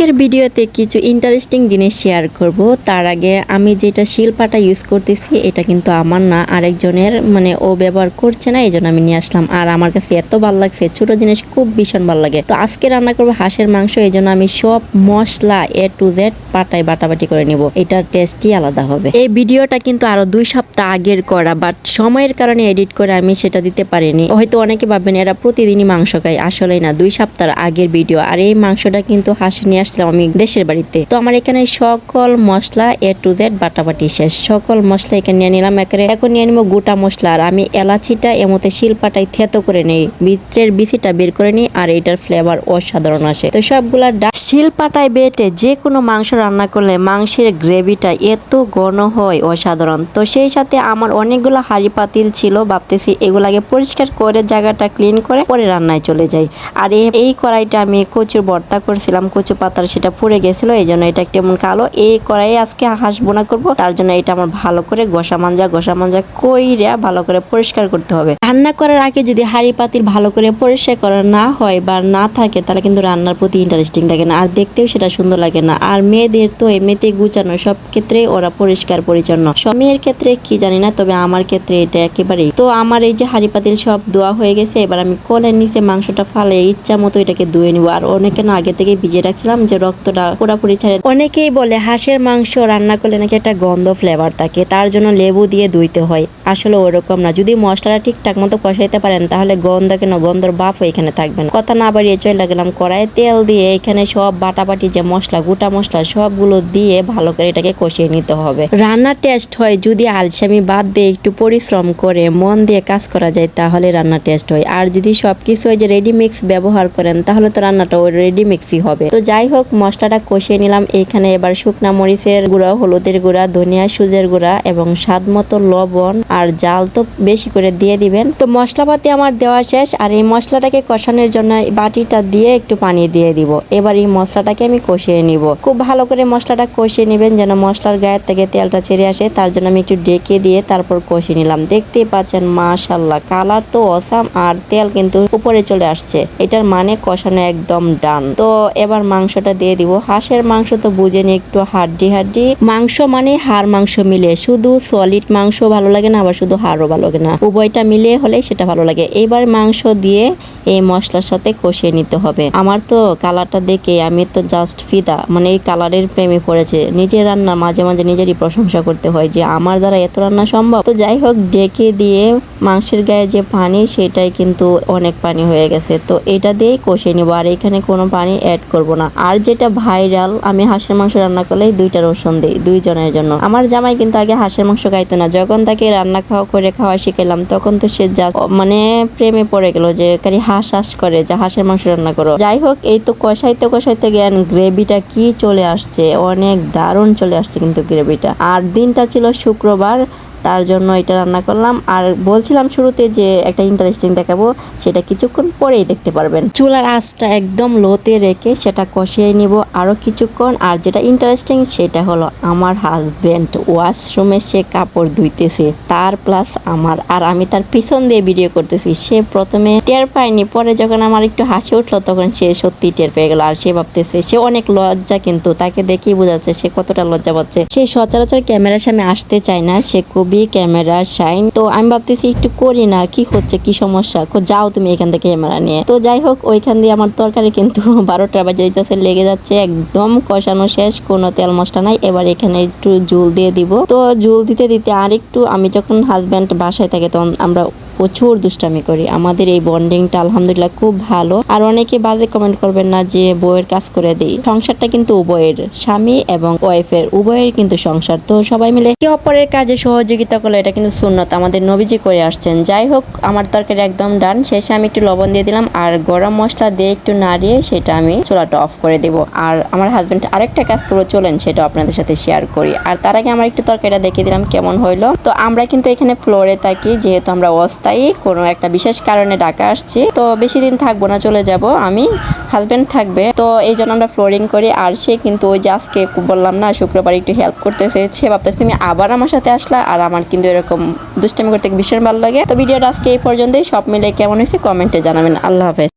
আজকের ভিডিওতে কিছু ইন্টারেস্টিং জিনিস শেয়ার করব। তার আগে আমি যেটা শিলপাটা ইউজ করতেছি এটা কিন্তু আমার না, আরেকজনের, মানে ও ব্যবহার করছে না, এই জন্য আমি নিয়ে আসলাম। আর আমার কাছে এত ভালো লাগছে, ছোট জিনিস খুব ভীষণ ভালো লাগে। তো আজকে রান্না করবো হাঁসের মাংস, এই জন্য আমি সব মশলা A to Z পাটায় বাটাবাটি করে নিব। এটার টেস্টই আলাদা হবে। এই ভিডিওটা কিন্তু আরো 2 সপ্তাহ আগের করা, বাট সময়ের কারণে এডিট করে আমি সেটা দিতে পারিনি। হয়তো অনেকে ভাববেন এরা প্রতিদিনই মাংস খায়, আসলে না, 2 সপ্তাহ আগের ভিডিও। আর এই মাংসটা কিন্তু হাঁসে নিয়ে আসছিলাম আমি দেশের বাড়িতে। তো আমার এখানে সকল মশলা A to Z বাটাবাটি শেষ, সকল মশলা এখানে নিয়ে নিলাম একেবারে। এখন নিয়ে নিব গোটা মশলা। আর আমি এলাচিটা এমতে শিলপাটায় থেতো করে নেই, ভিতরের বিচিটা বের করে নিই, আর এটার ফ্লেভার অসাধারণ আসে। তো সবগুলা শিলপাটায় বেটে যে কোনো মাংস রান্না করলে মাংসের গ্রেভিটা এত ঘন হয়, অসাধারণ। তো সেই সাথে আমার অনেকগুলো হাঁড়ি পাতিল ছিল, ভাবতেছি এগুলাকে পরিষ্কার করে জায়গাটা ক্লিন করে পরে রান্নায় চলে যাই। আর এই কড়াইটা আমি কচুর ভর্তা করছিলাম, কচু পাতার, সেটা পুড়ে গেছিল, এই জন্য এটা কেমন কালো। এই কড়াইয়ে আজকে হাঁস বোনা করব, তার জন্য এটা আমার ভালো করে ঘষা মাঞ্জা কইরা ভালো করে পরিষ্কার করতে হবে। রান্না করার আগে যদি হাঁড়ি পাতিল ভালো করে পরিষ্কার করা না হয় বা না থাকে, তাহলে কিন্তু রান্নার প্রতি ইন্টারেস্টিং থাকে না, আর দেখতেও সেটা সুন্দর লাগে না। আর মেয়েদের তো এমনিতেই গুছানো, সব ক্ষেত্রে ওরা পরিষ্কার পরিচ্ছন্ন। সব মেয়ের ক্ষেত্রে কি জানি না, তবে আমার ক্ষেত্রে এটা একেবারেই। তো আমার এই যে হাঁড়ি পাতিল সব ধোয়া হয়ে গেছে, এবার আমি কলের নিচে মাংসটা ফালে ইচ্ছা মতো এটাকে ধুয়ে নিব। আর অনেকে না আগে থেকে ভিজিয়ে রাখছিলাম যে রক্তটা পুরাপুরি ছাড়ে। অনেকেই বলে হাঁসের মাংস রান্না করলে নাকি একটা গন্ধ ফ্লেভার থাকে, তার জন্য লেবু দিয়ে ধুইতে হয়। আসলে ওরকম না, যদি মশলাটা ঠিকঠাক মতো কষাইতে পারেন তাহলে গন্ধ কেন, গন্ধর বাপ এখানে থাকবে না। কথা না বাড়িয়ে চলে গেলাম কড়াইয়ে তেল দিয়ে, এখানে সব বাটাবাটি যে মশলা, গোটা মশলা সবগুলো দিয়ে ভালো করে এটাকে কষিয়ে নিতে হবে। রান্নার টেস্ট হয় যদি আলসামি বাদ দিয়ে একটু পরিশ্রম করে মন দিয়ে কাজ করা যায়, তাহলে রান্না টেস্ট হয়। আর যদি সবকিছু ওই যে রেডি মিক্স ব্যবহার করেন তাহলে তো রান্নাটা ওই রেডি মিক্সই হবে। তো যাই হোক, মশলাটা কষিয়ে নিলাম। এইখানে এবার শুকনা মরিচের গুঁড়া, হলুদের গুঁড়া, ধনিয়া সুজের গুঁড়া এবং স্বাদ মতো লবণ, আর জাল তো বেশি করে দিয়ে দিবেন। তো মশলাপাতি আমার দেওয়া শেষ। আর এই মশলাটাকে কষানোর জন্য বাটিটা দিয়ে একটু পানি দিয়ে দিব। এবার এই মশলাটাকে আমি কষিয়ে নিব। খুব ভালো করে মশলাটা কষিয়ে নেবেন যেন মশলার গায়ের থেকে তেলটা ছেড়ে আসে, তার জন্য আমি একটু ডেকে দিয়ে তারপর কষিয়ে নিলাম। দেখতেই পাচ্ছেন মাশাআল্লাহ, কালার তো অসাম, আর তেল কিন্তু উপরে চলে আসছে, এটার মানে কষানো একদম ডান। তো এবার মাংসটা দিয়ে দিব। হাঁসের মাংস তো বুঝেনি, একটু হাড্ডি মাংস, মানে হাড় মাংস মিলে, শুধু সলিড মাংস ভালো লাগে না, আবার শুধু হাড়ও ভালো লাগে না, উভয়টা মিলিয়ে হলে সেটা ভালো লাগে। এবার মাংস দিয়ে এই মশলার সাথে কষিয়ে নিতে হবে। আমার তো কালারটা দেখে আমি তো জাস্ট ফিদা, মানে এই কালারের প্রেমে পড়েছে। নিজের রান্না মাঝে মাঝে নিজেরই প্রশংসা করতে হয় যে আমার দ্বারা এত রান্না সম্ভব। তো যাই হোক, ডেকে দিয়ে মাংসের গায়ে যে পানি, সেটাই কিন্তু অনেক পানি হয়ে গেছে। তো এটা দিয়েই কষিয়ে নিব, আর এখানে কোনো পানি অ্যাড করব না। আর যেটা ভাইরাল, আমি হাঁসের মাংস রান্না করলে 2টা রসুন দিই 2 জনের জন্য। আমার জামাই কিন্তু আগে হাঁসের মাংস খাইতো না, যখন তাকে রান্না খাওয়া শিখাইলাম তখন তো সে জাস্ট মানে প্রেমে পড়ে গেল, যে কারি হাঁস করে যে হাঁসের মাংস রান্না করো। যাই হোক, এই তো কষাইতে জ্ঞান গ্রেভিটা কি চলে আসছে, অনেক দারুণ চলে আসছে কিন্তু গ্রেভিটা। আর দিনটা ছিল শুক্রবার, তার জন্য এটা রান্না করলাম। আর বলছিলাম শুরুতে যে একটা ইন্টারেস্টিং দেখাবো, সেটা কিছুক্ষণ পরেই দেখতে পারবেন। চুলার আঁচটা একদম লোতে রেখে সেটা কষিয়ে নিব আরো কিছুক্ষণ। আর যেটা ইন্টারেস্টিং সেটা হলো আমার হাজবেন্ড ওয়াশরুমে সে কাপড় ধুইতেছে, তার প্লাস আমার, আর আমি তার পিছন দিয়ে ভিডিও করতেছি। সে প্রথমে টের পায়নি, পরে যখন আমার একটু হাসি উঠলো তখন সে সত্যি টের পেয়ে গেল। আর সে ভাবতেছে, সে অনেক লজ্জা, কিন্তু তাকে দেখেই বোঝাচ্ছে সে কতটা লজ্জা পাচ্ছে। সে সচরাচর ক্যামেরার সামনে আসতে চায় না, সে খুবই ক্যামেরা শাইন। তো আমি ভাবতেছি একটু করি না, কি হচ্ছে, কি সমস্যা, যাও তুমি এখান থেকে ক্যামেরা নিয়ে। তো যাই হোক, ওইখান দিয়ে আমার তরকারি কিন্তু 12টা বাজে যাচ্ছে, লেগে যাচ্ছে, একদম কষানো শেষ, কোনো তেল মশলা নাই। এবার এখানে একটু ঝোল দিয়ে দিব। তো ঝোল দিতে দিতে আর একটু, আমি যখন হাজব্যান্ড বাসায় থাকে তখন আমরা প্রচুর দুষ্টামি করি। আমাদের এই বন্ডিংটা আলহামদুলিল্লাহ খুব ভালো। আর অনেকে বাজে কমেন্ট করবেন না যে বউয়ের কাজ করে দিই, সংসারটা কিন্তু উভয়ের, স্বামী এবং ওয়াইফের উভয়ের কিন্তু সংসার। তো সবাই মিলে একে অপরের কাজে সহযোগিতা করলে এটা কিন্তু সুন্নত, আমাদের নবীজি করে আসছেন। যাই হোক, আমার তরকারি একদম ডান। শেষে আমি একটু লবণ দিয়ে দিলাম, আর গরম মশলা দিয়ে একটু নাড়িয়ে সেটা আমি চুলাটা অফ করে দেব। আর আমার হাজবেন্ড আরেকটা কাজ করবো, চলেন সেটা আপনাদের সাথে শেয়ার করি। আর তার আগে আমার একটু তরকারিটা দেখিয়ে দিলাম কেমন হইলো। তো আমরা কিন্তু এখানে ফ্লোরে থাকি, যেহেতু আমরা অস্থায়ী কোনো একটা বিশেষ কারণে ঢাকা আসছি, তো বেশি দিন থাকবো না, চলে যাব আমি, হাজবেন্ড থাকবে। তো এই জন্য আমরা ফ্লোরিং করি। আর সে কিন্তু ওই যে আজকে বললাম না শুক্রবার একটু হেল্প করতেছে, সে ভাবতেছে তুমি আবার আমার সাথে আসলা। আর আমার কিন্তু এরকম দুষ্টামি করতে ভীষণ ভালো লাগে। তো ভিডিওটা আজকে এই পর্যন্তই। সব মিলে কেমন হয়েছে কমেন্টে জানাবেন। আল্লাহ হাফেজ।